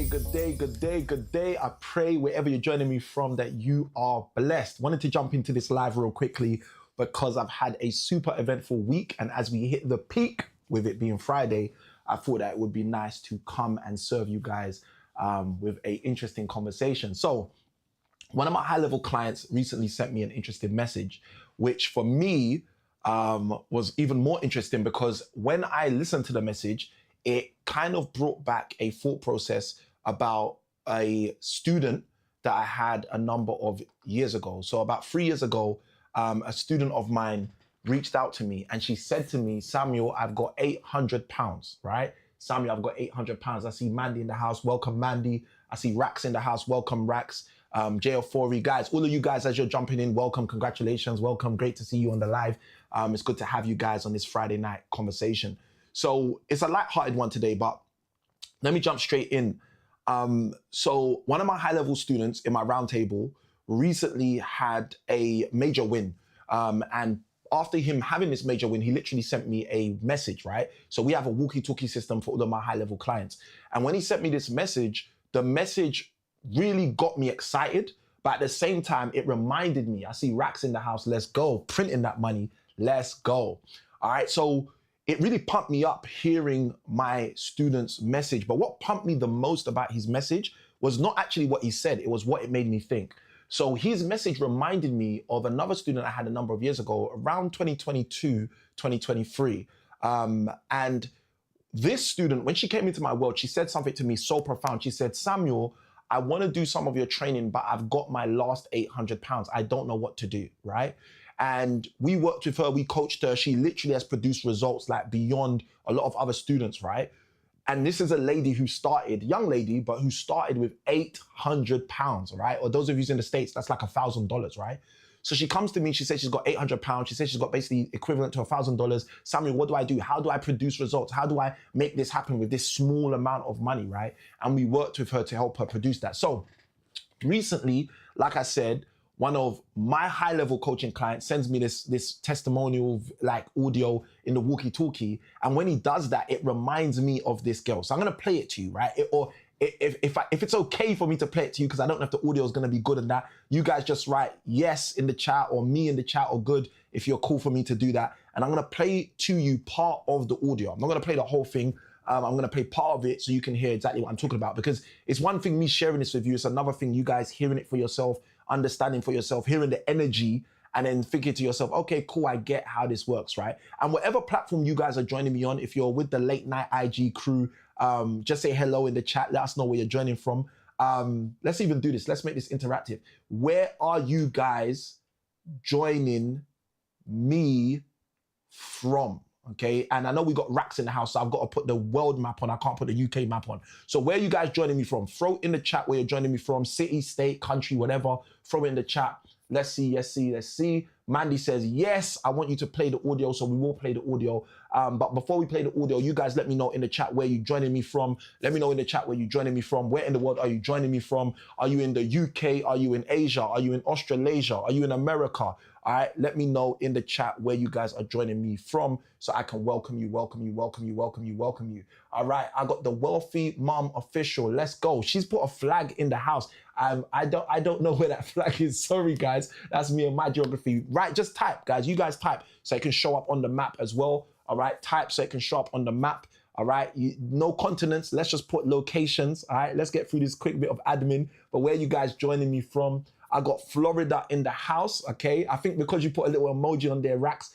day, good day, good day, good day. I pray wherever you're joining me from that you are blessed. Wanted to jump into this live real quickly because I've had a super eventful week, and as we hit the peak with it being Friday, I thought that it would be nice to come and serve you guys with a interesting conversation. So one of my high-level clients recently sent me an interesting message, which for me was even more interesting because when I listened to the message, it kind of brought back a thought process about a student that I had a number of years ago. So about 3 years ago, a student of mine reached out to me and she said to me, Samuel, I've got £800, right? Samuel, I've got £800. I see Mandy in the house. Welcome, Mandy. I see Rax in the house. Welcome, Rax. JL4E, guys, all of you guys as you're jumping in, welcome, congratulations, welcome. Great to see you on the live. It's good to have you guys on this Friday night conversation. So it's a light-hearted one today, but let me jump straight in. So one of my high-level students in my roundtable recently had a major win. And after him having this major win, he literally sent me a message, right? So we have a walkie-talkie system for all of my high-level clients. And when he sent me this message, the message really got me excited, but at the same time, it reminded me, I see Rax in the house, let's go, printing that money, let's go. All right, so it really pumped me up hearing my student's message. But what pumped me the most about his message was not actually what he said, it was what it made me think. So his message reminded me of another student I had a number of years ago, around 2022, 2023. And this student, when she came into my world, she said something to me so profound. She said, Samuel, I want to do some of your training, but I've got my last £800. I don't know what to do, right? And we worked with her, we coached her. She literally has produced results like beyond a lot of other students, right? And this is a lady who started, young lady, but who started with £800, right? Or those of you in the States, that's like $1,000, right? So she comes to me, she says she's got £800. She says she's got basically equivalent to $1,000. Samuel, what do I do? How do I produce results? How do I make this happen with this small amount of money, right? And we worked with her to help her produce that. So recently, like I said, one of my high-level coaching clients sends me this testimonial, like audio in the walkie-talkie. And when he does that, it reminds me of this girl. So I'm gonna play it to you, right? If it's okay for me to play it to you, because I don't know if the audio is gonna be good in that, you guys just write yes in the chat or me in the chat or good if you're cool for me to do that. And I'm gonna play to you part of the audio. I'm not gonna play the whole thing. I'm gonna play part of it so you can hear exactly what I'm talking about, because it's one thing me sharing this with you, it's another thing you guys hearing it for yourself, understanding for yourself, hearing the energy, and then thinking to yourself, okay, cool, I get how this works, right? And whatever platform you guys are joining me on, if you're with the Late Night IG crew, just say hello in the chat, let us know where you're joining from. Let's even do this, let's make this interactive. Where are you guys joining me from? Okay, and I know we got Rax in the house, so I've got to put the world map on. I can't put the UK map on. So where are you guys joining me from? Throw in the chat where you're joining me from, city, state, country, whatever. Throw it in the chat. Let's see, let's see, let's see. Mandy says, yes, I want you to play the audio, so we will play the audio. But before we play the audio, you guys let me know in the chat where you're joining me from. Let me know in the chat where you're joining me from. Where in the world are you joining me from? Are you in the UK? Are you in Asia? Are you in Australasia? Are you in America? All right, let me know in the chat where you guys are joining me from so I can welcome you, welcome you, welcome you, welcome you, welcome you. All right, I got the Wealthy Mom official. Let's go. She's put a flag in the house. I don't know where that flag is. Sorry, guys. That's me and my geography. Right, just type, guys. You guys type so it can show up on the map as well. All right, type so it can show up on the map. All right, no continents. Let's just put locations. All right, let's get through this quick bit of admin. But where you guys joining me from? I got Florida in the house, okay? I think because you put a little emoji on there, Rax,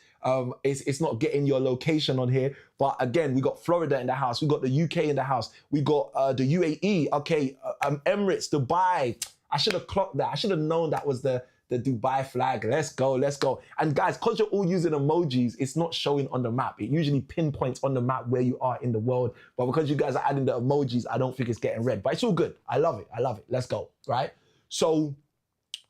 it's not getting your location on here. But again, we got Florida in the house. We got the UK in the house. We got the UAE, okay? Emirates, Dubai. I should have clocked that. I should have known that was the Dubai flag. Let's go, let's go. And guys, because you're all using emojis, it's not showing on the map. It usually pinpoints on the map where you are in the world. But because you guys are adding the emojis, I don't think it's getting read. But it's all good. I love it. I love it. Let's go, right? So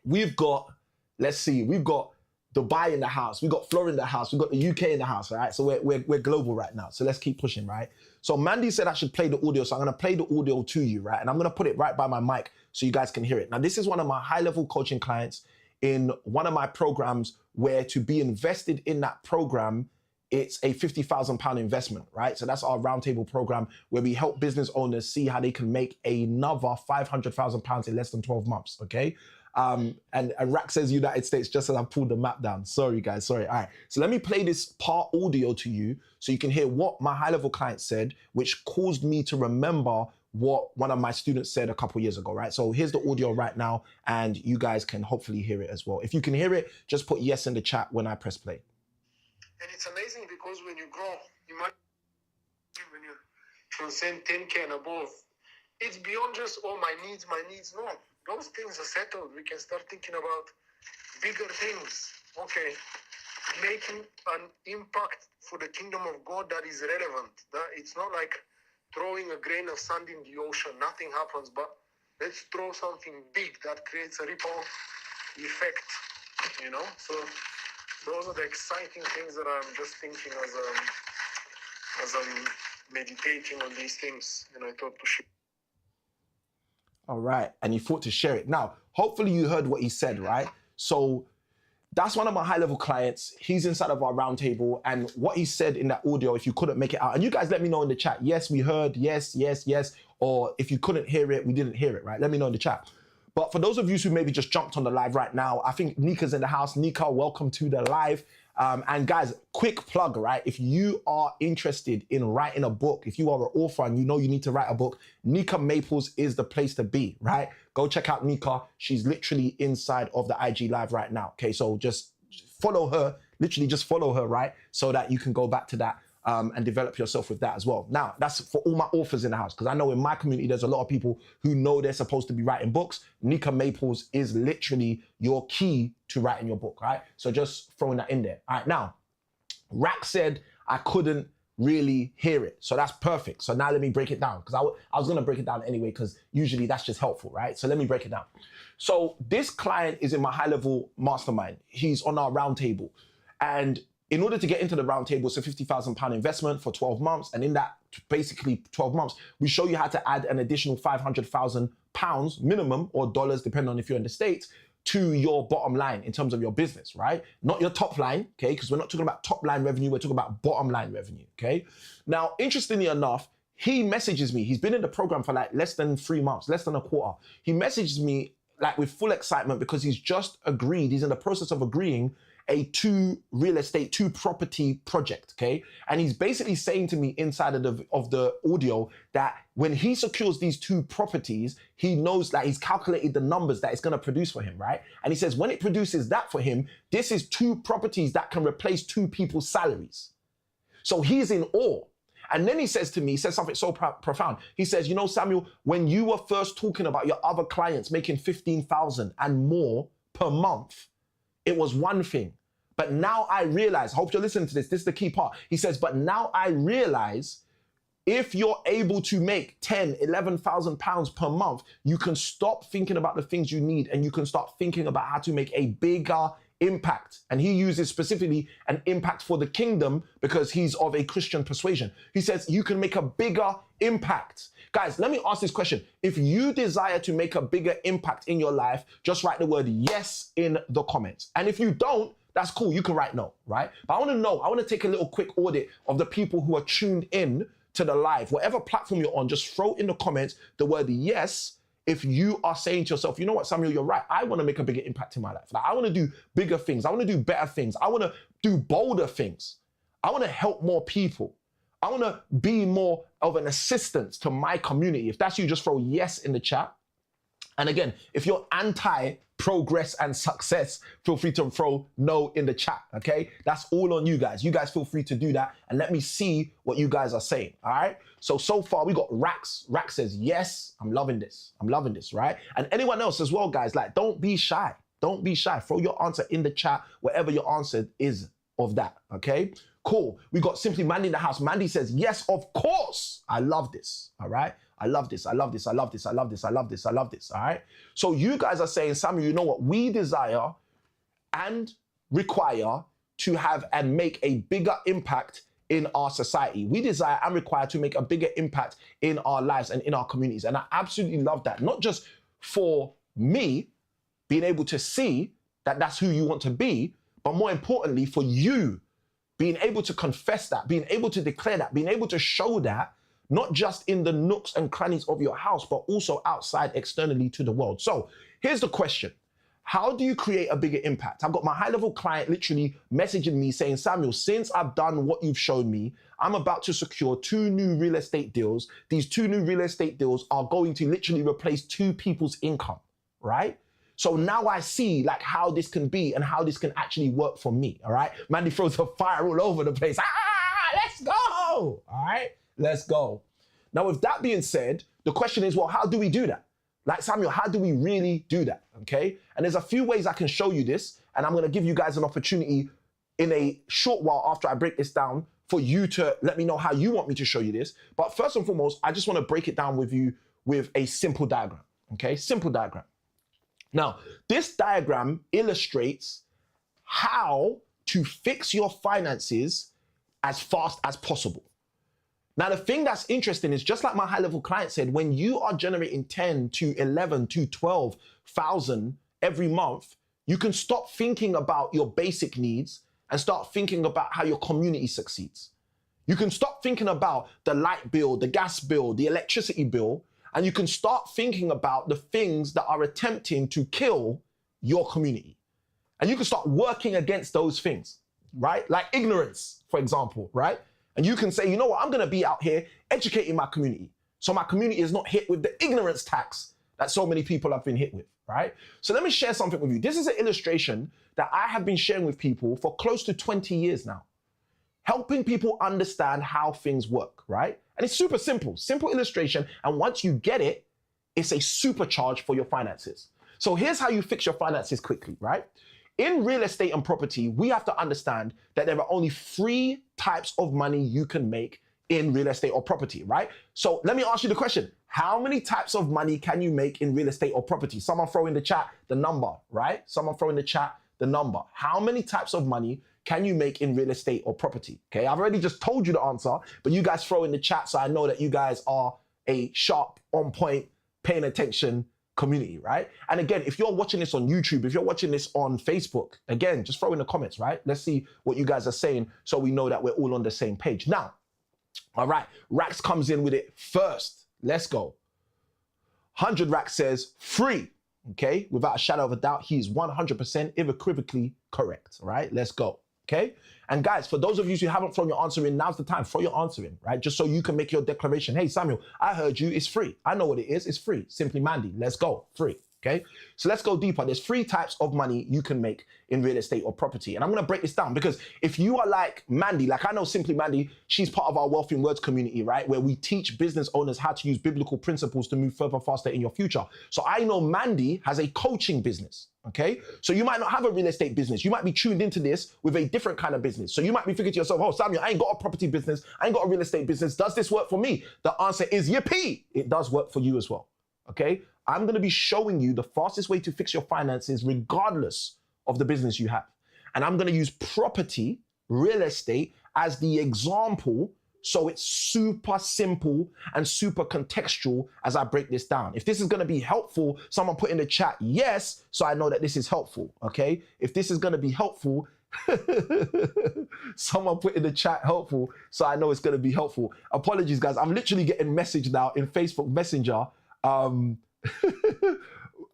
we've got, let's see, we've got Dubai in the house, we've got Florida in the house, we've got the UK in the house, right? So we're global right now. So let's keep pushing, right? So Mandy said I should play the audio, so I'm gonna play the audio to you, right? And I'm gonna put it right by my mic so you guys can hear it. Now, this is one of my high-level coaching clients in one of my programs where to be invested in that program it's a £50,000 investment, right? So that's our roundtable program where we help business owners see how they can make another £500,000 in less than 12 months, okay? And Rack says United States just as I pulled the map down. Sorry, guys, sorry. All right, so let me play this part audio to you so you can hear what my high-level client said, which caused me to remember what one of my students said a couple years ago, right? So here's the audio right now, and you guys can hopefully hear it as well. If you can hear it, just put yes in the chat when I press play. And it's amazing because when you grow, when you transcend 10K and above, it's beyond just, oh, my needs. No, those things are settled. We can start thinking about bigger things. Okay, making an impact for the kingdom of God that is relevant. That it's not like throwing a grain of sand in the ocean. Nothing happens, but let's throw something big that creates a ripple effect, you know? So those are the exciting things that I'm just thinking as I'm meditating on these things, and I thought to share. All right, and he thought to share it. Now, hopefully you heard what he said, right? So that's one of my high-level clients. He's inside of our roundtable, and what he said in that audio, if you couldn't make it out, and you guys let me know in the chat, yes, we heard, yes, yes, yes, or if you couldn't hear it, we didn't hear it, right? Let me know in the chat. But for those of you who maybe just jumped on the live right now, I think Nika's in the house. Nika, welcome to the live. And guys, quick plug, right? If you are interested in writing a book, if you are an author and you know you need to write a book, Nika Maples is the place to be, right? Go check out Nika. She's literally inside of the IG live right now. Okay, so just follow her, literally just follow her, right? So that you can go back to that and develop yourself with that as well. Now, that's for all my authors in the house, because I know in my community, there's a lot of people who know they're supposed to be writing books. Nika Maples is literally your key to writing your book, right? So just throwing that in there. All right, now, Rack said I couldn't really hear it. So that's perfect. So now let me break it down, because I was gonna break it down anyway, because usually that's just helpful, right? So let me break it down. So this client is in my high-level mastermind. He's on our roundtable. And in order to get into the roundtable, it's a £50,000 investment for 12 months. And in that basically 12 months, we show you how to add an additional £500,000 minimum, or dollars, depending on if you're in the States, to your bottom line in terms of your business, right? Not your top line, okay? Because we're not talking about top line revenue, we're talking about bottom line revenue, okay? Now, interestingly enough, he messages me. He's been in the program for like less than 3 months, less than a quarter. He messages me like with full excitement because he's just agreed, he's in the process of agreeing a 2 property project, okay? And he's basically saying to me inside of the audio that when he secures these 2 properties, he knows that he's calculated the numbers that it's gonna produce for him, right? And he says when it produces that for him, this is 2 properties that can replace 2 people's salaries. So he's in awe. And then he says to me, he says something so profound. He says, you know, Samuel, when you were first talking about your other clients making 15,000 and more per month, it was one thing. But now I realize, I hope you're listening to this is the key part. He says, but now I realize if you're able to make 10, 11,000 pounds per month, you can stop thinking about the things you need and you can start thinking about how to make a bigger impact. And he uses specifically an impact for the kingdom because he's of a Christian persuasion. He says you can make a bigger impact. Guys, let me ask this question. If you desire to make a bigger impact in your life, just write the word yes in the comments. And if you don't, that's cool. You can write no, right? But I want to know, I want to take a little quick audit of the people who are tuned in to the live. Whatever platform you're on, just throw in the comments the word yes if you are saying to yourself, you know what, Samuel, you're right. I want to make a bigger impact in my life. Like, I want to do bigger things. I want to do better things. I want to do bolder things. I want to help more people. I want to be more of an assistance to my community. If that's you, just throw yes in the chat. And again, if you're anti-progress and success, feel free to throw no in the chat, okay? That's all on you guys. You guys feel free to do that and let me see what you guys are saying, all right? So far we got Rax. Rax says, yes, I'm loving this. I'm loving this, right? And anyone else as well, guys, like, don't be shy. Don't be shy. Throw your answer in the chat, whatever your answer is of that, okay? Cool. We got Simply Mandy in the house. Mandy says, yes, of course. I love this, all right? I love this, I love this, I love this, I love this, I love this, I love this, all right? So you guys are saying, Samuel, you know what? We desire and require to have and make a bigger impact in our society. We desire and require to make a bigger impact in our lives and in our communities. And I absolutely love that. Not just for me being able to see that that's who you want to be, but more importantly for you being able to confess that, being able to declare that, being able to show that, not just in the nooks and crannies of your house, but also outside externally to the world. So here's the question. How do you create a bigger impact? I've got my high-level client literally messaging me saying, Samuel, since I've done what you've shown me, I'm about to secure 2 new real estate deals. These 2 new real estate deals are going to literally replace 2 people's income, right? So now I see like how this can be and how this can actually work for me, all right? Mandy throws a fire all over the place. Let's go, all right? Let's go. Now, with that being said, the question is, well, how do we do that? Like, Samuel, how do we really do that, okay? And there's a few ways I can show you this, and I'm gonna give you guys an opportunity in a short while after I break this down for you to let me know how you want me to show you this. But first and foremost, I just wanna break it down with you with a simple diagram, okay? Simple diagram. Now, this diagram illustrates how to fix your finances as fast as possible. Now, the thing that's interesting is just like my high-level client said, when you are generating 10 to 11 to 12,000 every month, you can stop thinking about your basic needs and start thinking about how your community succeeds. You can stop thinking about the light bill, the gas bill, the electricity bill, and you can start thinking about the things that are attempting to kill your community. And you can start working against those things, right? Like ignorance, for example, right? And you can say, you know what, I'm gonna be out here educating my community. So my community is not hit with the ignorance tax that so many people have been hit with, right? So let me share something with you. This is an illustration that I have been sharing with people for close to 20 years now, helping people understand how things work, right? And it's super simple, simple illustration. And once you get it, it's a supercharge for your finances. So here's how you fix your finances quickly, right? In real estate and property, we have to understand that there are only 3 types of money you can make in real estate or property, right? So let me ask you the question. How many types of money can you make in real estate or property? Someone throw in the chat the number, right? Someone throw in the chat the number. How many types of money can you make in real estate or property? Okay, I've already just told you the answer, but you guys throw in the chat so I know that you guys are a sharp, on point, paying attention community, right? And again, if you're watching this on YouTube, if you're watching this on Facebook, again, just throw in the comments, right? Let's see what you guys are saying so we know that we're all on the same page. Now, all right, Rax comes in with it first. Let's go. 100 Rax says free, okay? Without a shadow of a doubt, he's 100% unequivocally correct, all right? Let's go, okay? And guys, for those of you who haven't thrown your answer in, now's the time, throw your answer in, right? Just so you can make your declaration. Hey, Samuel, I heard you, it's free. I know what it is, it's free. Simply Mandy, let's go, free, okay? So let's go deeper. There's 3 types of money you can make in real estate or property. And I'm gonna break this down because if you are like Mandy, like I know Simply Mandy, she's part of our Wealthy in Words community, right? Where we teach business owners how to use biblical principles to move further faster in your future. So I know Mandy has a coaching business. Okay, so you might not have a real estate business. You might be tuned into this with a different kind of business. So you might be thinking to yourself, oh, Samuel, I ain't got a property business. I ain't got a real estate business. Does this work for me? The answer is yippee. It does work for you as well. Okay, I'm going to be showing you the fastest way to fix your finances regardless of the business you have. And I'm going to use property, real estate as the example. So it's super simple and super contextual as I break this down. If this is gonna be helpful, someone put in the chat, yes, so I know that this is helpful, okay? If this is gonna be helpful, someone put in the chat helpful, so I know it's gonna be helpful. Apologies, guys, I'm literally getting message now in Facebook Messenger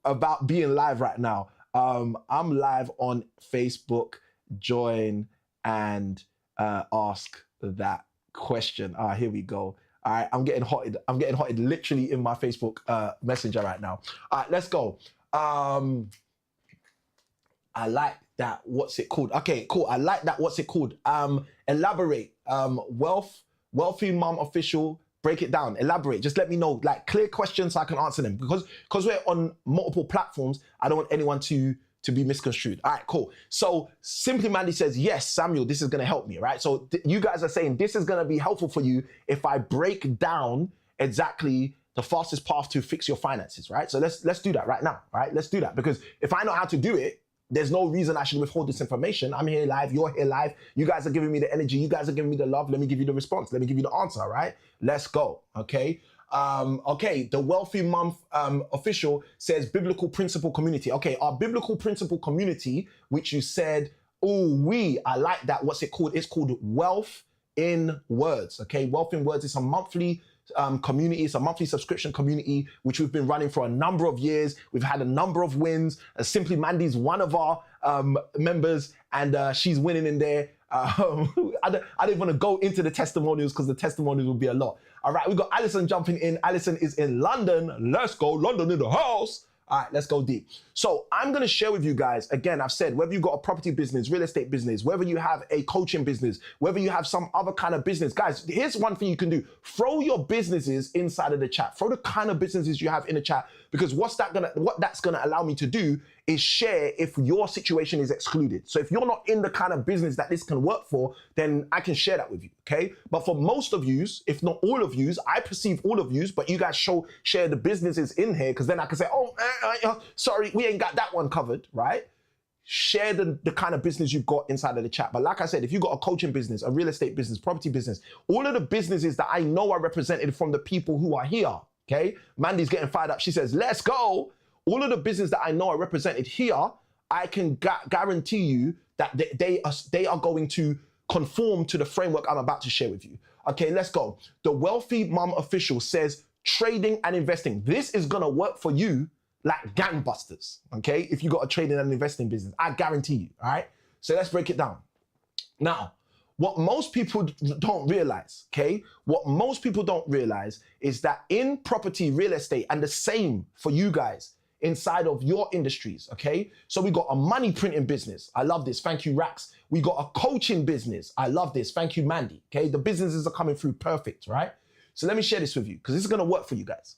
about being live right now. I'm live on Facebook, join and ask that question. Here we go. All right, I'm getting hotted. I'm getting hotted literally in my Facebook Messenger right now. All right, let's go. I like that. What's it called? Okay, cool. I like that. What's it called? Elaborate. Wealthy Mum Official. Break it down. Elaborate. Just let me know. Like clear questions so I can answer them because we're on multiple platforms. I don't want anyone to be misconstrued. All right, cool. So Simply Mandy says, yes, Samuel, this is gonna help me, right? So you guys are saying this is gonna be helpful for you if I break down exactly the fastest path to fix your finances, right? So let's do that right now, right? Let's do that because if I know how to do it, there's no reason I should withhold this information. I'm here live, you're here live. You guys are giving me the energy, you guys are giving me the love. Let me give you the response. Let me give you the answer, right? Let's go, okay? Okay, the Wealthy Mum Official says biblical principle community. Okay, our biblical principle community, which you said I like that. What's it called? It's called Wealth in Words. Okay, Wealth in Words is a monthly community. It's a monthly subscription community which we've been running for a number of years. We've had a number of wins. Simply Mandy's one of our members, and she's winning in there. I don't want to go into the testimonials because the testimonials will be a lot. All right, we got Alison jumping in. Alison is in London. Let's go, London in the house. All right, let's go deep. So I'm going to share with you guys, again, I've said, whether you've got a property business, real estate business, whether you have a coaching business, whether you have some other kind of business, guys, here's one thing you can do. Throw your businesses inside of the chat. Throw the kind of businesses you have in the chat, because what that's going to allow me to do is share if your situation is excluded. So if you're not in the kind of business that this can work for, then I can share that with you, okay? But for most of yous, if not all of yous, I perceive all of yous, but you guys share the businesses in here, because then I can say, oh, sorry, we ain't got that one covered, right? Share the kind of business you've got inside of the chat. But like I said, if you've got a coaching business, a real estate business, property business, all of the businesses that I know are represented from the people who are here, okay? Mandy's getting fired up. She says, let's go. All of the business that I know are represented here, I can guarantee you that they are going to conform to the framework I'm about to share with you. Okay, let's go. The Wealthy Mum Official says trading and investing. This is gonna work for you like gangbusters, okay? If you got a trading and investing business, I guarantee you, all right? So let's break it down. Now, what most people don't realize, okay? What most people don't realize is that in property, real estate, and the same for you guys, inside of your industries, okay? So we got a money printing business. I love this. Thank you, Rax. We got a coaching business. I love this. Thank you, Mandy, okay? The businesses are coming through perfect, right? So let me share this with you because this is gonna work for you guys.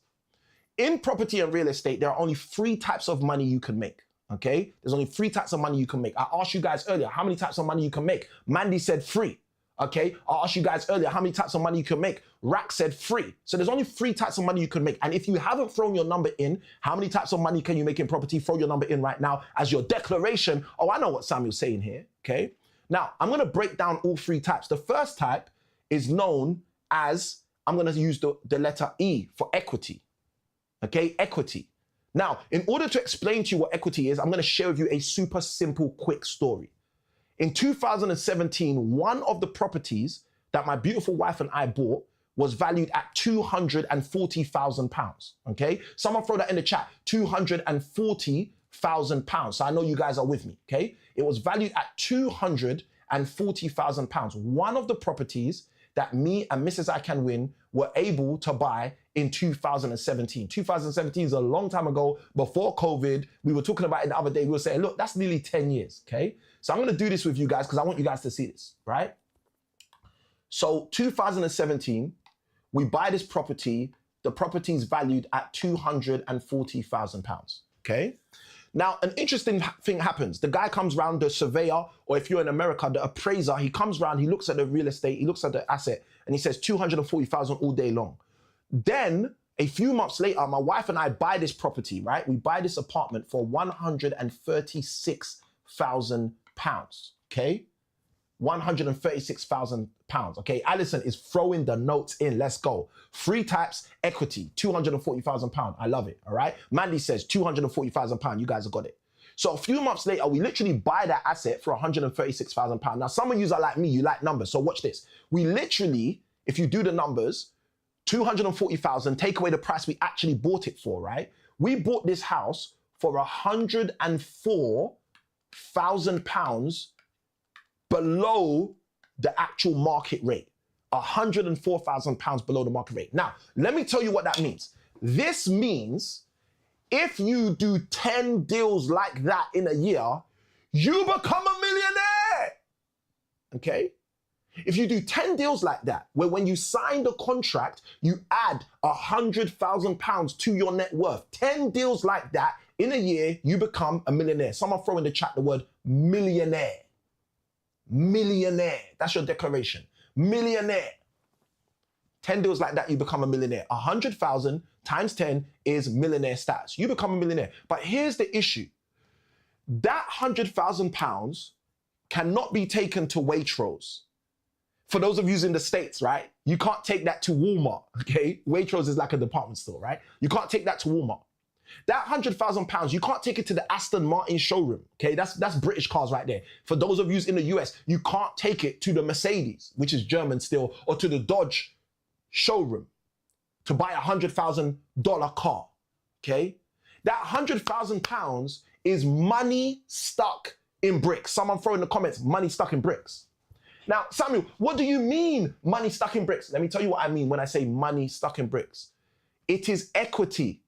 In property and real estate, there are only 3 types of money you can make, okay? There's only 3 types of money you can make. I asked you guys earlier, how many types of money you can make? Mandy said 3. Okay, I asked you guys earlier how many types of money you can make. Rax said 3. So there's only 3 types of money you can make. And if you haven't thrown your number in, how many types of money can you make in property? Throw your number in right now as your declaration. Oh, I know what Samuel's saying here, okay? Now, I'm gonna break down all 3 types. The first type is known as, I'm gonna use the letter E for equity, okay? Equity. Now, in order to explain to you what equity is, I'm gonna share with you a super simple, quick story. In 2017, one of the properties that my beautiful wife and I bought was valued at £240,000, okay? Someone throw that in the chat, £240,000. So I know you guys are with me, okay? It was valued at £240,000. One of the properties that me and Mrs. I Can Win were able to buy in 2017. 2017 is a long time ago, before COVID. We were talking about it the other day. We were saying, look, that's nearly 10 years, okay? So I'm gonna do this with you guys because I want you guys to see this, right? So 2017, we buy this property. The property is valued at £240,000, okay? Now, an interesting thing happens. The guy comes around, the surveyor, or if you're in America, the appraiser, he comes around, he looks at the real estate, he looks at the asset, and he says 240,000 all day long. Then, a few months later, my wife and I buy this property, right? We buy this apartment for £136,000, okay? £136,000, okay? Alison is throwing the notes in, let's go. 3 types, equity, £240,000, I love it, all right? Mandy says £240,000, you guys have got it. So a few months later, we literally buy that asset for £136,000. Now, some of you are like me, you like numbers, so watch this. We literally, if you do the numbers, 240,000, take away the price we actually bought it for, right? We bought this house for £104,000 below the actual market rate. £104,000 below the market rate. Now, let me tell you what that means. This means if you do 10 deals like that in a year, you become a millionaire, okay? If you do 10 deals like that, where when you sign the contract, you add £100,000 to your net worth, 10 deals like that in a year, you become a millionaire. Someone throw in the chat the word millionaire. Millionaire. That's your declaration. Millionaire. 10 deals like that, you become a millionaire. 100,000 times 10 is millionaire status. You become a millionaire. But here's the issue. That £100,000 cannot be taken to Waitrose. For those of you in the States, right? You can't take that to Walmart, okay? Waitrose is like a department store, right? You can't take that to Walmart. That £100,000, you can't take it to the Aston Martin showroom, okay? That's British cars right there. For those of you in the US, you can't take it to the Mercedes, which is German still, or to the Dodge showroom to buy $100,000 car, okay? That £100,000 is money stuck in bricks. Someone throw in the comments, money stuck in bricks. Now, Samuel, what do you mean money stuck in bricks? Let me tell you what I mean when I say money stuck in bricks. It is equity,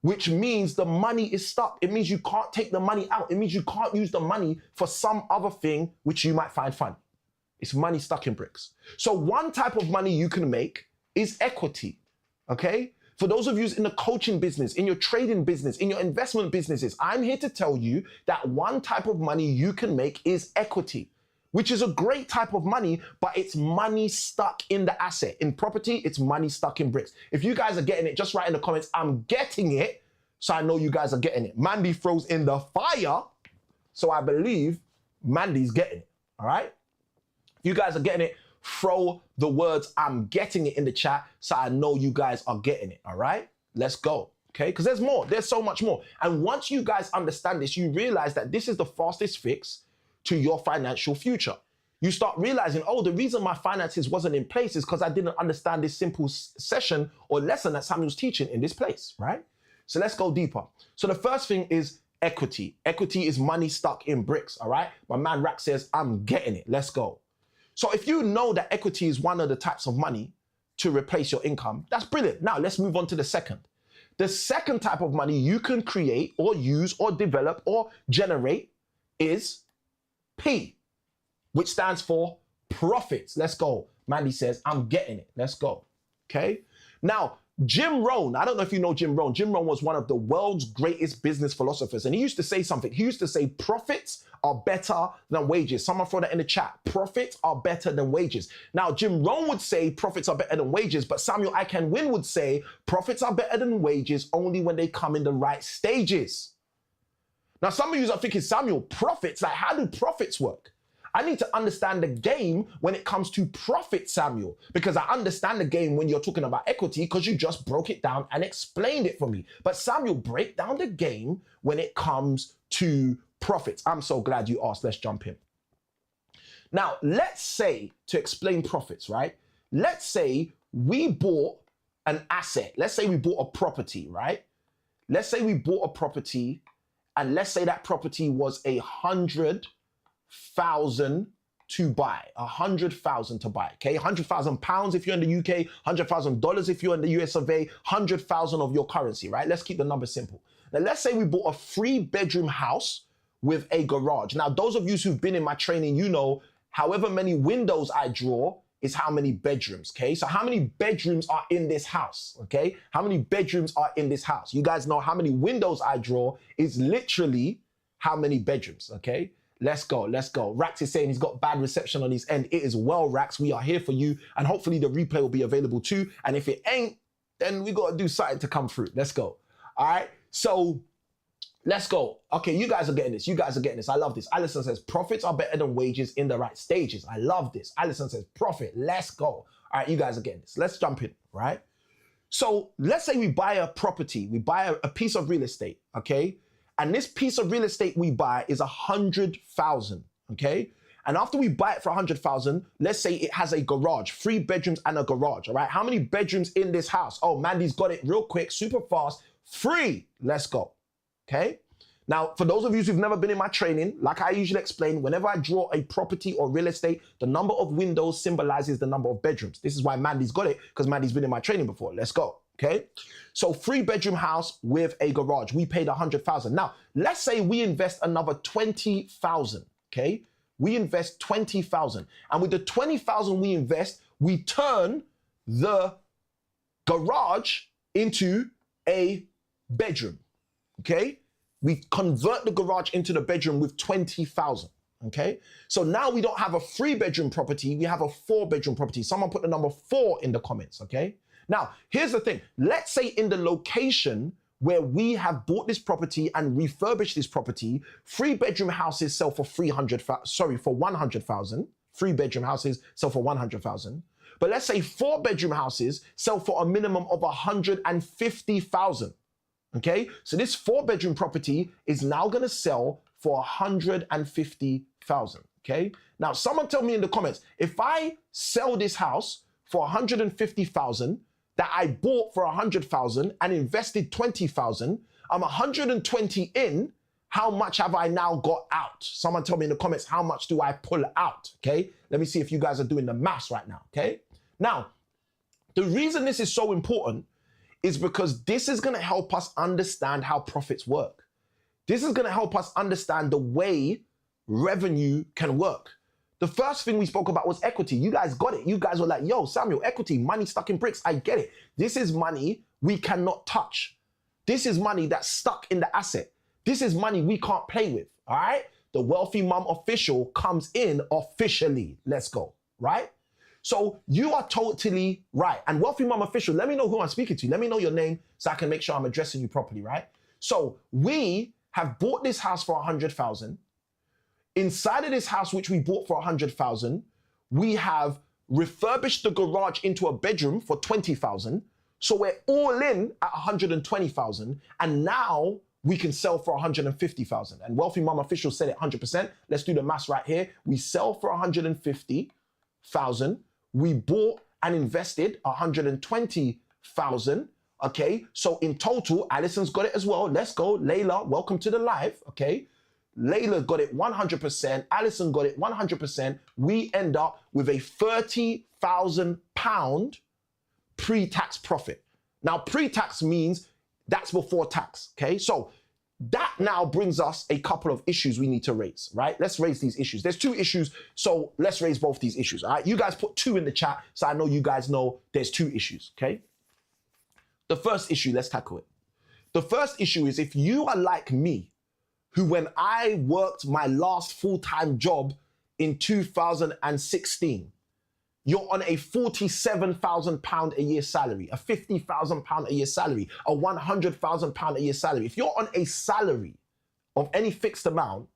which means the money is stuck. It means you can't take the money out. It means you can't use the money for some other thing which you might find fun. It's money stuck in bricks. So one type of money you can make is equity, okay? For those of you in the coaching business, in your trading business, in your investment businesses, I'm here to tell you that one type of money you can make is equity, which is a great type of money, but it's money stuck in the asset. In property, it's money stuck in bricks. If you guys are getting it, just write in the comments, I'm getting it, so I know you guys are getting it. Mandy throws in the fire, so I believe Mandy's getting it, all right? If you guys are getting it, throw the words, I'm getting it in the chat, so I know you guys are getting it, all right? Let's go, okay? Because there's more, there's so much more. And once you guys understand this, you realize that this is the fastest fix to your financial future. You start realizing, oh, the reason my finances wasn't in place is because I didn't understand this simple session or lesson that Samuel's teaching in this place, right? So let's go deeper. So the first thing is equity. Equity is money stuck in bricks, all right? My man Rack says, I'm getting it. Let's go. So if you know that equity is one of the types of money to replace your income, that's brilliant. Now let's move on to the second. The second type of money you can create or use or develop or generate is P, which stands for profits. Let's go. Mandy says, I'm getting it. Let's go. Okay. Now, Jim Rohn, I don't know if you know Jim Rohn. Jim Rohn was one of the world's greatest business philosophers. And he used to say something. He used to say, profits are better than wages. Someone throw that in the chat. Profits are better than wages. Now, Jim Rohn would say profits are better than wages, but Samuel I Can Win would say profits are better than wages only when they come in the right stages. Now, some of you are thinking, Samuel, profits, like how do profits work? I need to understand the game when it comes to profit, Samuel, because I understand the game when you're talking about equity because you just broke it down and explained it for me. But Samuel, break down the game when it comes to profits. I'm so glad you asked. Let's jump in. Now, let's say, to explain profits, right? Let's say we bought an asset. Let's say we bought a property, right? Let's say we bought a property, and let's say that property was £100,000 to buy, £100,000 to buy, okay? £100,000 if you're in the UK, $100,000 if you're in the US of A, 100,000 of your currency, right? Let's keep the number simple. Now, let's say we bought a 3-bedroom house with a garage. Now, those of you who've been in my training, you know, however many windows I draw is how many bedrooms, okay? So how many bedrooms are in this house, okay? How many bedrooms are in this house? You guys know how many windows I draw is literally how many bedrooms, okay? Let's go, let's go. Rax is saying he's got bad reception on his end. It is well, Rax. We are here for you. And hopefully the replay will be available too. And if it ain't, then we got to do something to come through. Let's go. All right. So let's go. Okay, you guys are getting this. You guys are getting this. I love this. Alison says profits are better than wages in the right stages. I love this. Alison says profit. Let's go. All right, you guys are getting this. Let's jump in, right? So let's say we buy a property. We buy a piece of real estate, okay? And this piece of real estate we buy is 100,000, okay? And after we buy it for 100,000, let's say it has a garage, 3 bedrooms and a garage, all right? How many bedrooms in this house? Oh, Mandy's got it real quick, super fast. 3. Let's go, okay? Now, for those of you who've never been in my training, like I usually explain, whenever I draw a property or real estate, the number of windows symbolizes the number of bedrooms. This is why Mandy's got it, because Mandy's been in my training before. Let's go. Okay, so 3-bedroom house with a garage. We paid 100,000. Now, let's say we invest another 20,000. Okay, we invest 20,000, and with the 20,000 we invest, we turn the garage into a bedroom. Okay, we convert the garage into the bedroom with 20,000. Okay, so now we don't have a 3-bedroom property. We have a 4-bedroom property. Someone put the number 4 in the comments. Okay. Now, here's the thing. Let's say in the location where we have bought this property and refurbished this property, 3-bedroom houses sell for 100,000. 3-bedroom houses sell for 100,000. But let's say 4-bedroom houses sell for a minimum of 150,000. Okay, so this 4-bedroom property is now gonna sell for 150,000. Okay, now someone tell me in the comments, if I sell this house for 150,000 that I bought for 100,000 and invested 20,000, I'm 120 in. How much have I now got out? Someone tell me in the comments, how much do I pull out? Okay, let me see if you guys are doing the maths right now. Okay, now the reason this is so important is because this is going to help us understand how profits work. This is going to help us understand the way revenue can work. The first thing we spoke about was equity. You guys got it. You guys were like, yo, Samuel, equity, money stuck in bricks. I get it. This is money we cannot touch. This is money that's stuck in the asset. This is money we can't play with, all right? The Wealthy Mum official comes in officially. Let's go, right? So you are totally right. And Wealthy Mum official, let me know who I'm speaking to. Let me know your name so I can make sure I'm addressing you properly, right? So we have bought this house for 100,000. Inside of this house, which we bought for 100,000, we have refurbished the garage into a bedroom for 20,000. So we're all in at 120,000. And now we can sell for 150,000. And Wealthy Mum official said it 100%. Let's do the maths right here. We sell for 150,000. We bought and invested 120,000. Okay, so in total, Alison's got it as well. Let's go. Layla, welcome to the live. Okay, Layla got it 100%. Alison got it 100%. We end up with a £30,000 pre-tax profit. Now, pre-tax means that's before tax. Okay, so that now brings us a couple of issues we need to raise, right? Let's raise these issues. There's 2 issues, so let's raise both these issues, all right? You guys put 2 in the chat, so I know you guys know there's 2 issues, okay? The first issue, let's tackle it. The first issue is if you are like me, who when I worked my last full-time job in 2016, you're on a £47,000 a year salary, a £50,000 a year salary, a £100,000 a year salary. If you're on a salary of any fixed amount,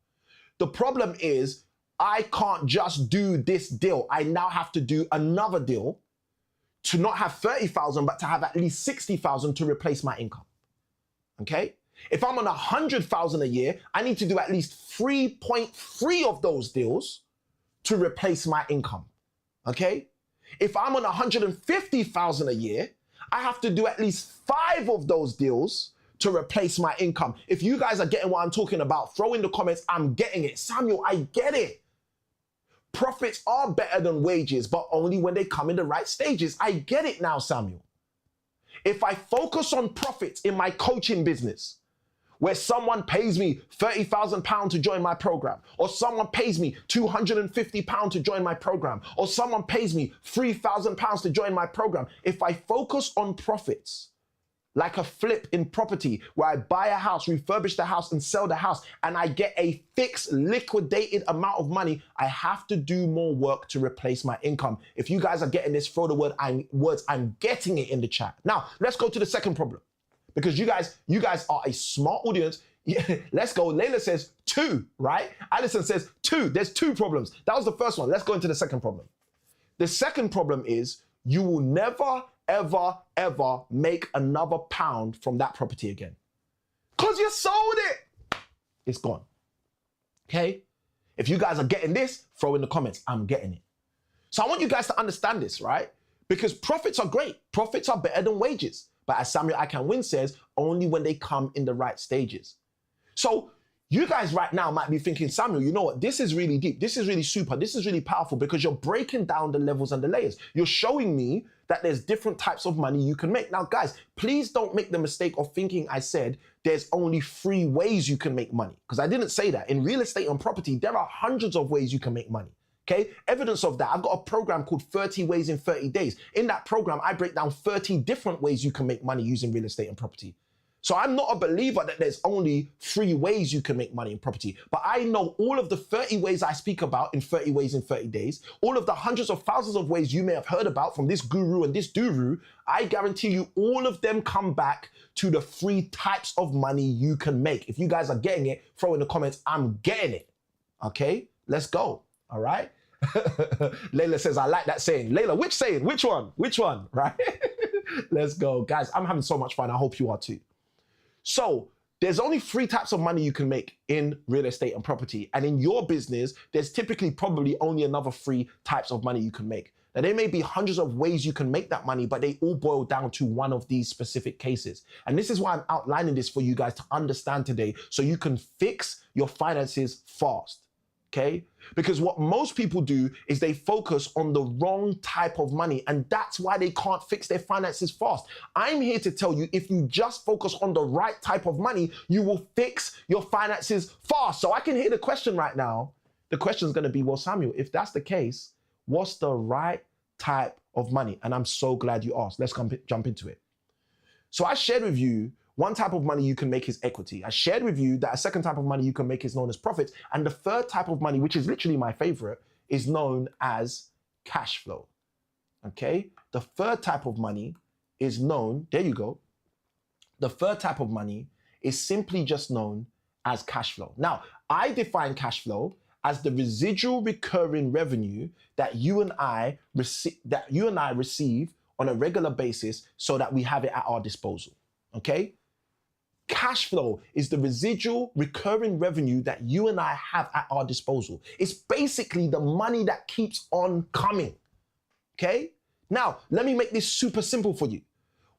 the problem is I can't just do this deal. I now have to do another deal to not have 30,000, but to have at least 60,000 to replace my income. Okay? If I'm on 100,000 a year, I need to do at least 3.3 of those deals to replace my income. Okay? If I'm on 150,000 a year, I have to do at least 5 of those deals to replace my income. If you guys are getting what I'm talking about, throw in the comments, I'm getting it. Samuel, I get it. Profits are better than wages, but only when they come in the right stages. I get it now, Samuel. If I focus on profits in my coaching business, where someone pays me £30,000 to join my program, or someone pays me £250 to join my program, or someone pays me £3,000 to join my program. If I focus on profits, like a flip in property, where I buy a house, refurbish the house and sell the house, and I get a fixed liquidated amount of money, I have to do more work to replace my income. If you guys are getting this, throw the words, I'm getting it in the chat. Now, let's go to the second problem. Because you guys are a smart audience. Yeah, let's go. Layla says 2, right? Alison says 2. There's 2 problems. That was the first one. Let's go into the second problem. The second problem is you will never, ever, ever make another pound from that property again. Because you sold it. It's gone. Okay? If you guys are getting this, throw in the comments, I'm getting it. So I want you guys to understand this, right? Because profits are great. Profits are better than wages. But as Samuel I Can Win says, only when they come in the right stages. So you guys right now might be thinking, Samuel, you know what? This is really deep. This is really super. This is really powerful because you're breaking down the levels and the layers. You're showing me that there's different types of money you can make. Now, guys, please don't make the mistake of thinking I said there's only 3 ways you can make money. Because I didn't say that. In real estate and property, there are hundreds of ways you can make money. Okay, evidence of that, I've got a program called 30 Ways in 30 Days. In that program, I break down 30 different ways you can make money using real estate and property. So I'm not a believer that there's only 3 ways you can make money in property, but I know all of the 30 ways I speak about in 30 Ways in 30 Days, all of the hundreds of thousands of ways you may have heard about from this guru and this guru, I guarantee you all of them come back to the 3 types of money you can make. If you guys are getting it, throw in the comments, I'm getting it. Okay, let's go, all right? Layla says, I like that saying. Layla, which saying? Which one? Which one? Right? Let's go. Guys, I'm having so much fun. I hope you are too. So there's only 3 types of money you can make in real estate and property. And in your business, there's typically probably only another 3 types of money you can make. Now, there may be hundreds of ways you can make that money, but they all boil down to one of these specific cases. And this is why I'm outlining this for you guys to understand today, so you can fix your finances fast. Okay? Because what most people do is they focus on the wrong type of money, and that's why they can't fix their finances fast. I'm here to tell you, if you just focus on the right type of money, you will fix your finances fast. So I can hear the question right now. The question is going to be, well, Samuel, if that's the case, what's the right type of money? And I'm so glad you asked. Let's jump into it. So I shared with you one type of money you can make is equity. I shared with you that a second type of money you can make is known as profits. And the third type of money, which is literally my favorite, is known as cash flow. Okay? The third type of money is known, there you go. The third type of money is simply just known as cash flow. Now, I define cash flow as the residual recurring revenue that you and I receive on a regular basis so that we have it at our disposal. Okay? Cash flow is the residual recurring revenue that you and I have at our disposal. It's basically the money that keeps on coming. Okay? Now, let me make this super simple for you.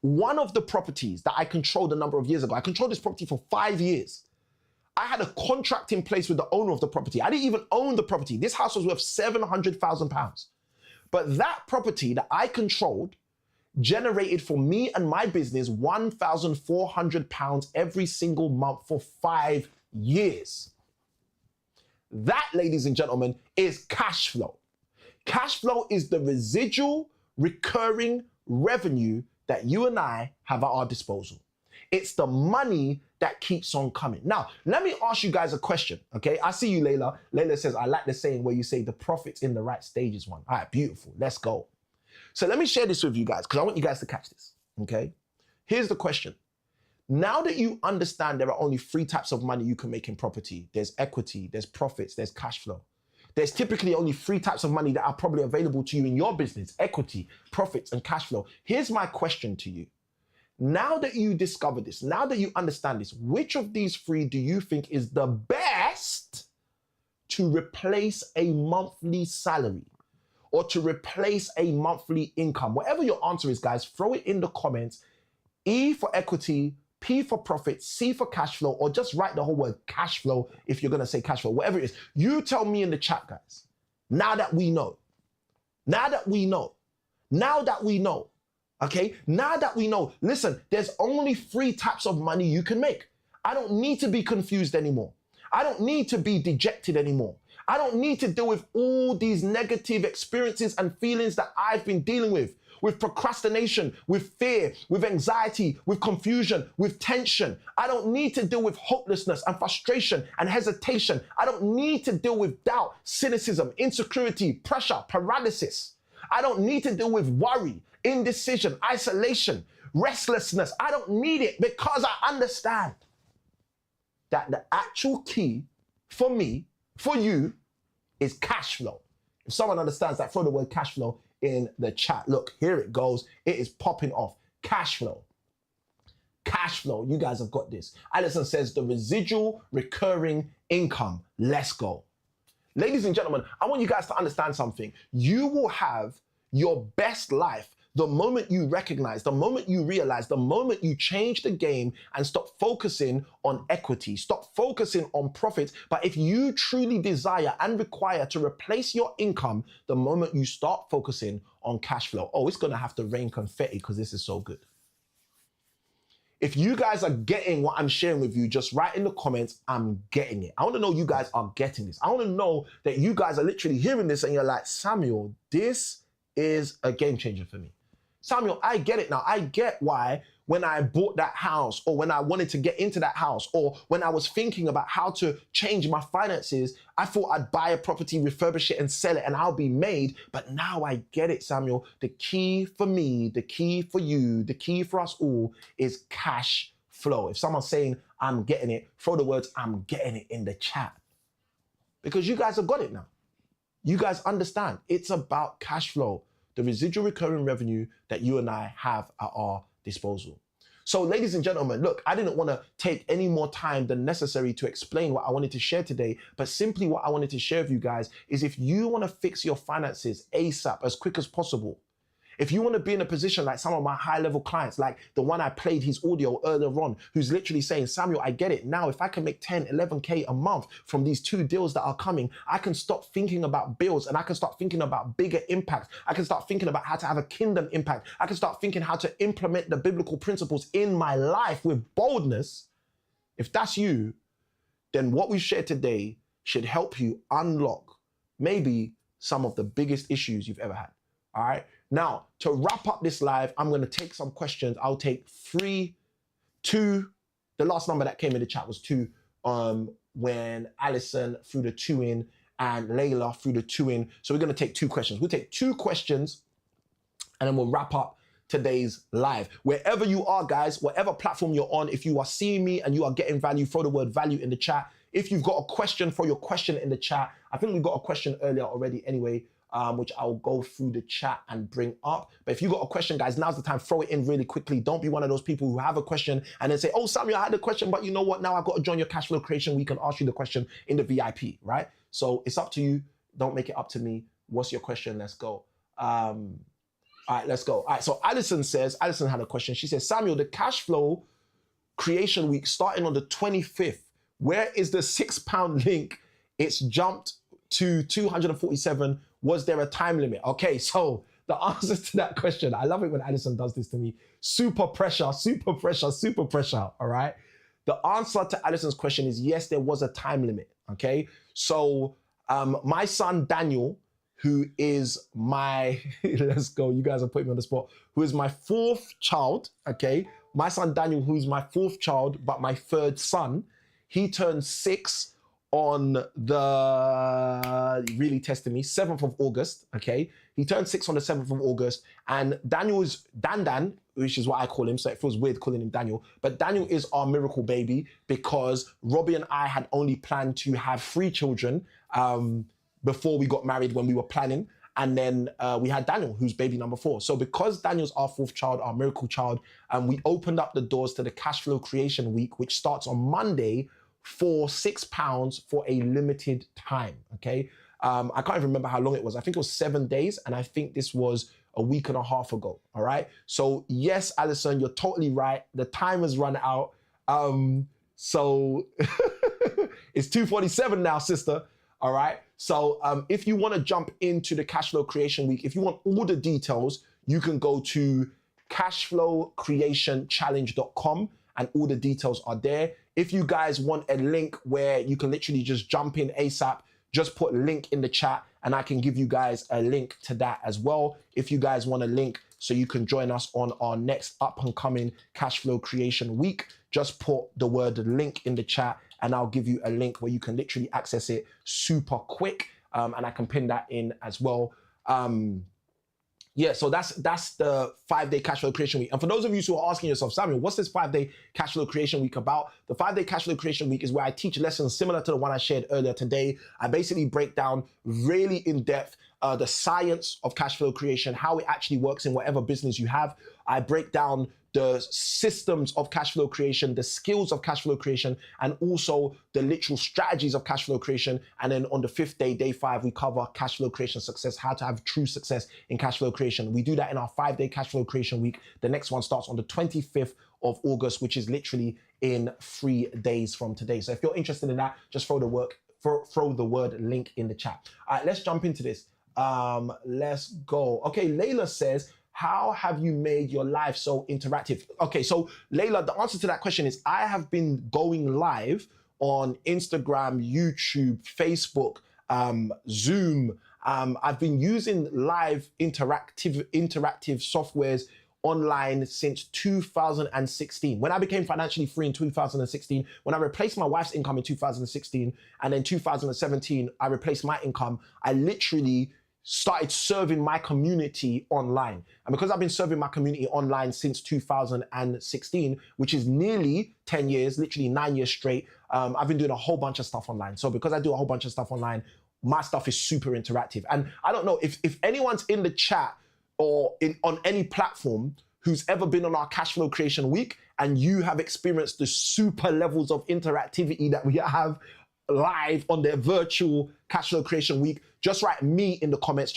One of the properties that I controlled a number of years ago, I controlled this property for 5 years. I had a contract in place with the owner of the property. I didn't even own the property. This house was worth £700,000. But that property that I controlled generated for me and my business £1,400 every single month for 5 years. That, ladies and gentlemen, is cash flow. Cash flow is the residual recurring revenue that you and I have at our disposal. It's the money that keeps on coming. Now, let me ask you guys a question, okay? I see you, Layla. Layla says, I like the saying where you say the profit's in the right stages one. All right, beautiful. Let's go. So let me share this with you guys because I want you guys to catch this, okay? Here's the question. Now that you understand there are only 3 types of money you can make in property, there's equity, there's profits, there's cash flow. There's typically only 3 types of money that are probably available to you in your business: equity, profits, and cash flow. Here's my question to you. Now that you discover this, now that you understand this, which of these 3 do you think is the best to replace a monthly salary or to replace a monthly income? Whatever your answer is, guys, throw it in the comments. E for equity, P for profit, C for cash flow, or just write the whole word cash flow if you're going to say cash flow, whatever it is. You tell me in the chat, guys. Now that we know, now that we know, now that we know, okay, now that we know, listen, there's only 3 types of money you can make. I don't need to be confused anymore. I don't need to be dejected anymore. I don't need to deal with all these negative experiences and feelings that I've been dealing with procrastination, with fear, with anxiety, with confusion, with tension. I don't need to deal with hopelessness and frustration and hesitation. I don't need to deal with doubt, cynicism, insecurity, pressure, paralysis. I don't need to deal with worry, indecision, isolation, restlessness. I don't need it because I understand that the actual key for me, for you, is cash flow. If someone understands that, throw the word cash flow in the chat. Look, here it goes. It is popping off. Cash flow. Cash flow. You guys have got this. Alison says the residual recurring income. Let's go. Ladies and gentlemen, I want you guys to understand something. You will have your best life the moment you recognize, the moment you realize, the moment you change the game and stop focusing on equity, stop focusing on profits. But if you truly desire and require to replace your income, the moment you start focusing on cash flow. Oh, it's going to have to rain confetti because this is so good. If you guys are getting what I'm sharing with you, just write in the comments, I'm getting it. I want to know you guys are getting this. I want to know that you guys are literally hearing this and you're like, Samuel, this is a game changer for me. Samuel, I get it now. I get why when I bought that house, or when I wanted to get into that house, or when I was thinking about how to change my finances, I thought I'd buy a property, refurbish it and sell it and I'll be made. But now I get it, Samuel. The key for me, the key for you, the key for us all is cash flow. If someone's saying, I'm getting it, throw the words, I'm getting it in the chat. Because you guys have got it now. You guys understand. It's about cash flow, the residual recurring revenue that you and I have at our disposal. So ladies and gentlemen, look, I didn't want to take any more time than necessary to explain what I wanted to share today, but simply what I wanted to share with you guys is if you want to fix your finances ASAP, as quick as possible, if you want to be in a position like some of my high-level clients, like the one I played his audio earlier on, who's literally saying, Samuel, I get it. Now, if I can make 10, 11K a month from these 2 deals that are coming, I can stop thinking about bills and I can start thinking about bigger impacts. I can start thinking about how to have a kingdom impact. I can start thinking how to implement the biblical principles in my life with boldness. If that's you, then what we shared today should help you unlock maybe some of the biggest issues you've ever had. All right. Now, to wrap up this live, I'm going to take some questions. I'll take 3, 2. The last number that came in the chat was 2. When Alison threw the 2 in and Layla threw the 2 in. So we're going to take 2 questions. We'll take 2 questions and then we'll wrap up today's live. Wherever you are, guys, whatever platform you're on, if you are seeing me and you are getting value, throw the word value in the chat. If you've got a question, throw your question in the chat. I think we got a question earlier already anyway. Which I'll go through the chat and bring up. But if you got a question, guys, now's the time. Throw it in really quickly. Don't be one of those people who have a question and then say, oh, Samuel, I had a question, but you know what? Now I've got to join your cash flow creation. We can ask you the question in the VIP, right? So it's up to you. Don't make it up to me. What's your question? Let's go. All right, let's go. All right, so Alison had a question. She says, Samuel, the cash flow creation week starting on the 25th, where is the £6 link? It's jumped to 247. Was there a time limit? Okay, so the answer to that question, I love it when Alison does this to me. Super pressure, super pressure, super pressure, all right? The answer to Alison's question is yes, there was a time limit, okay? So my son Daniel, who is my, let's go, you guys are putting me on the spot, who is my 4th child, okay? My son Daniel, who's my 4th child, but my 3rd son, he turned 6 on the, really testing me, 7th of August, okay? He turned 6 on the 7th of August, and Daniel is Dan, which is what I call him, so it feels weird calling him Daniel, but Daniel is our miracle baby because Robbie and I had only planned to have 3 children before we got married when we were planning, and then we had Daniel, who's baby number 4. So because Daniel's our 4th child, our miracle child, we opened up the doors to the Cash Flow Creation Week, which starts on Monday, for £6 for a limited time, okay? I can't even remember how long it was. I think it was 7 days, and I think this was a week and a half ago, all right? So yes, Alison, you're totally right. The time has run out. So it's 2:47 now, sister, all right? So if you wanna jump into the Cashflow Creation Week, if you want all the details, you can go to cashflowcreationchallenge.com and all the details are there. If you guys want a link where you can literally just jump in ASAP, just put link in the chat and I can give you guys a link to that as well. If you guys want a link so you can join us on our next up and coming Cash Flow Creation Week, just put the word link in the chat and I'll give you a link where you can literally access it super quick. And I can pin that in as well. Yeah, so that's the 5-day Cash Flow Creation Week. And for those of you who are asking yourself, Samuel, what's this 5-day Cash Flow Creation Week about? The 5-day Cash Flow Creation Week is where I teach lessons similar to the one I shared earlier today. I basically break down really in depth the science of cash flow creation, how it actually works in whatever business you have. I break down the systems of cash flow creation, the skills of cash flow creation, and also the literal strategies of cash flow creation. And then on the 5th day, day 5, we cover cash flow creation success, how to have true success in cash flow creation. We do that in our 5-day Cash Flow Creation Week. The next one starts on the 25th of August, which is literally in 3 days from today. So if you're interested in that, just throw the word link in the chat. All right, let's jump into this. Let's go. Okay, Layla says, how have you made your life so interactive? Okay, so Layla, the answer to that question is I have been going live on Instagram, YouTube, Facebook, Zoom. I've been using live interactive softwares online since 2016. When I became financially free in 2016, when I replaced my wife's income in 2016, and then 2017, I replaced my income, I literally started serving my community online. And because I've been serving my community online since 2016, which is nearly 10 years, literally 9 years straight, I've been doing a whole bunch of stuff online. So because I do a whole bunch of stuff online, my stuff is super interactive. And I don't know if anyone's in the chat or on any platform who's ever been on our Cash Flow Creation Week and you have experienced the super levels of interactivity that we have live on their virtual cash flow creation week, just write me in the comments,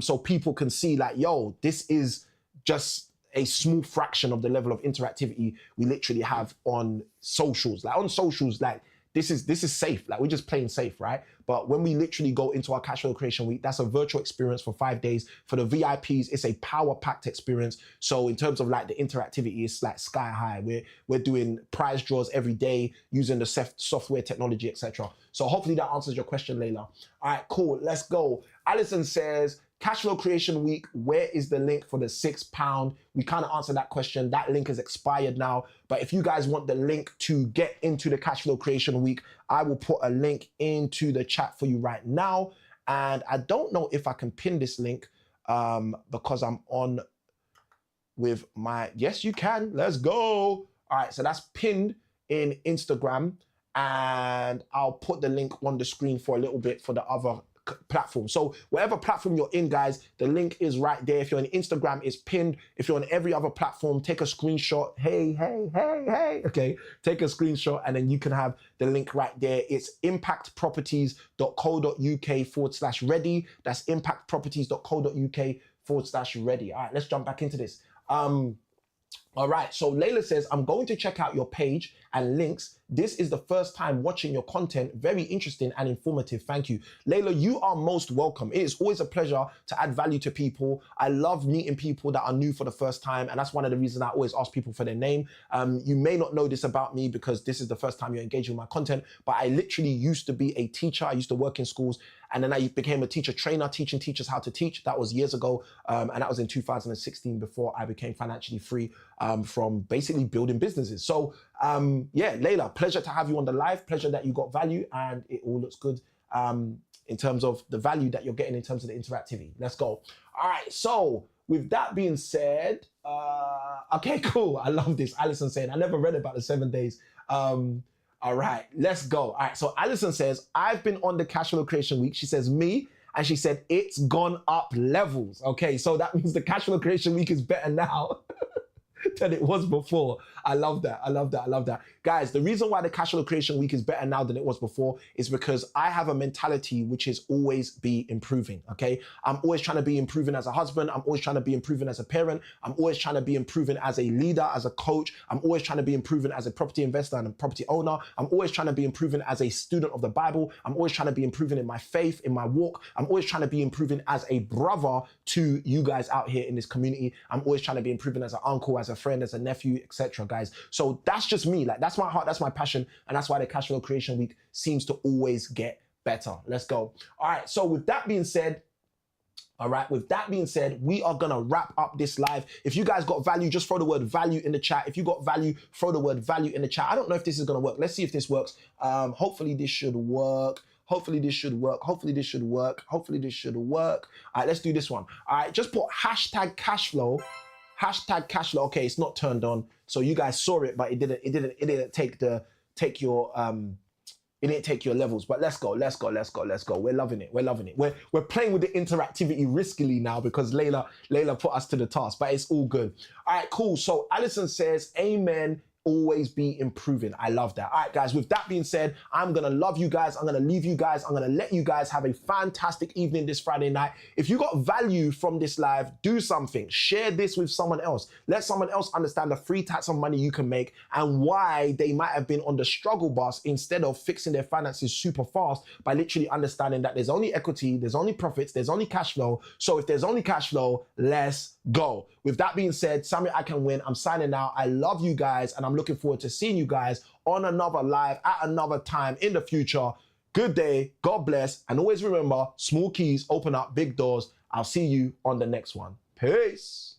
so people can see like, yo, this is just a small fraction of the level of interactivity we literally have on socials. Like on socials, like this is safe. Like we're just playing safe, right? But when we literally go into our cash flow creation week, that's a virtual experience for 5 days. For the VIPs, it's a power-packed experience. So in terms of like the interactivity, it's like sky high. We're doing prize draws every day using the software technology, etc. So hopefully that answers your question, Layla. All right, cool. Let's go. Alison says, Cash Flow Creation Week, where is the link for the £6? We kind of answered that question. That link is expired now. But if you guys want the link to get into the Cash Flow Creation Week, I will put a link into the chat for you right now. And I don't know if I can pin this link because I'm on with my, yes, you can. Let's go. All right, so that's pinned in Instagram. And I'll put the link on the screen for a little bit for the other platform. So whatever platform you're in, guys, the link is right there. If you're on Instagram, it's pinned. If you're on every other platform, take a screenshot. Hey. Okay, take a screenshot and then you can have the link right there. It's impactproperties.co.uk/ready. That's impactproperties.co.uk/ready. All right, let's jump back into this. All right, so Layla says, I'm going to check out your page and links. This is the first time watching your content. Very interesting and informative. Thank you. Layla, you are most welcome. It is always a pleasure to add value to people. I love meeting people that are new for the first time, and that's one of the reasons I always ask people for their name. You may not know this about me because this is the first time you're engaging with my content, but I literally used to be a teacher. I used to work in schools, and then I became a teacher trainer, teaching teachers how to teach. That was years ago, and that was in 2016 before I became financially free from basically building businesses. So yeah, Layla, pleasure to have you on the live, pleasure that you got value and it all looks good in terms of the value that you're getting in terms of the interactivity. Let's go. All right, so with that being said, okay, cool. I love this. Alison saying, I never read about the 7 days. All right, let's go. All right, so Alison says, I've been on the Cash Flow Creation Week. She says, me, and she said, it's gone up levels. Okay, so that means the Cash Flow Creation Week is better now than it was before. I love that. I love that. I love that. Guys, the reason why the Cash Flow Creation Week is better now than it was before is because I have a mentality which is always be improving, okay? I'm always trying to be improving as a husband. I'm always trying to be improving as a parent. I'm always trying to be improving as a leader, as a coach. I'm always trying to be improving as a property investor and a property owner. I'm always trying to be improving as a student of the Bible. I'm always trying to be improving in my faith, in my walk. I'm always trying to be improving as a brother to you guys out here in this community. I'm always trying to be improving as an uncle, as a friend, as a nephew, etc., guys. So that's just me. Like, that's my heart, that's my passion, and that's why the Cash Flow Creation Week seems to always get better. Let's go. All right, so with that being said, we are gonna wrap up this live. If you guys got value, just throw the word value in the chat. If you got value, throw the word value in the chat. I don't know if this is gonna work. Let's see if this works. Hopefully this should work. Hopefully this should work. Hopefully this should work. Hopefully this should work. All right, let's do this one. All right, just put hashtag cashflow. Hashtag cashflow. Okay, it's not turned on. So you guys saw it, but it didn't take your levels. But let's go. We're loving it. We're playing with the interactivity riskily now because Layla put us to the task, but it's all good. All right, cool. So Alison says, amen. Always be improving. I love that. All right, guys, with that being said, I'm going to love you guys. I'm going to leave you guys. I'm going to let you guys have a fantastic evening this Friday night. If you got value from this live, do something. Share this with someone else. Let someone else understand the free types of money you can make and why they might have been on the struggle bus instead of fixing their finances super fast by literally understanding that there's only equity, there's only profits, there's only cash flow. So if there's only cash flow, let's go. With that being said, Sammy, I can win. I'm signing out. I love you guys and I'm looking forward to seeing you guys on another live at another time in the future. Good day, God bless, and always remember, small keys open up big doors. I'll see you on the next one. Peace.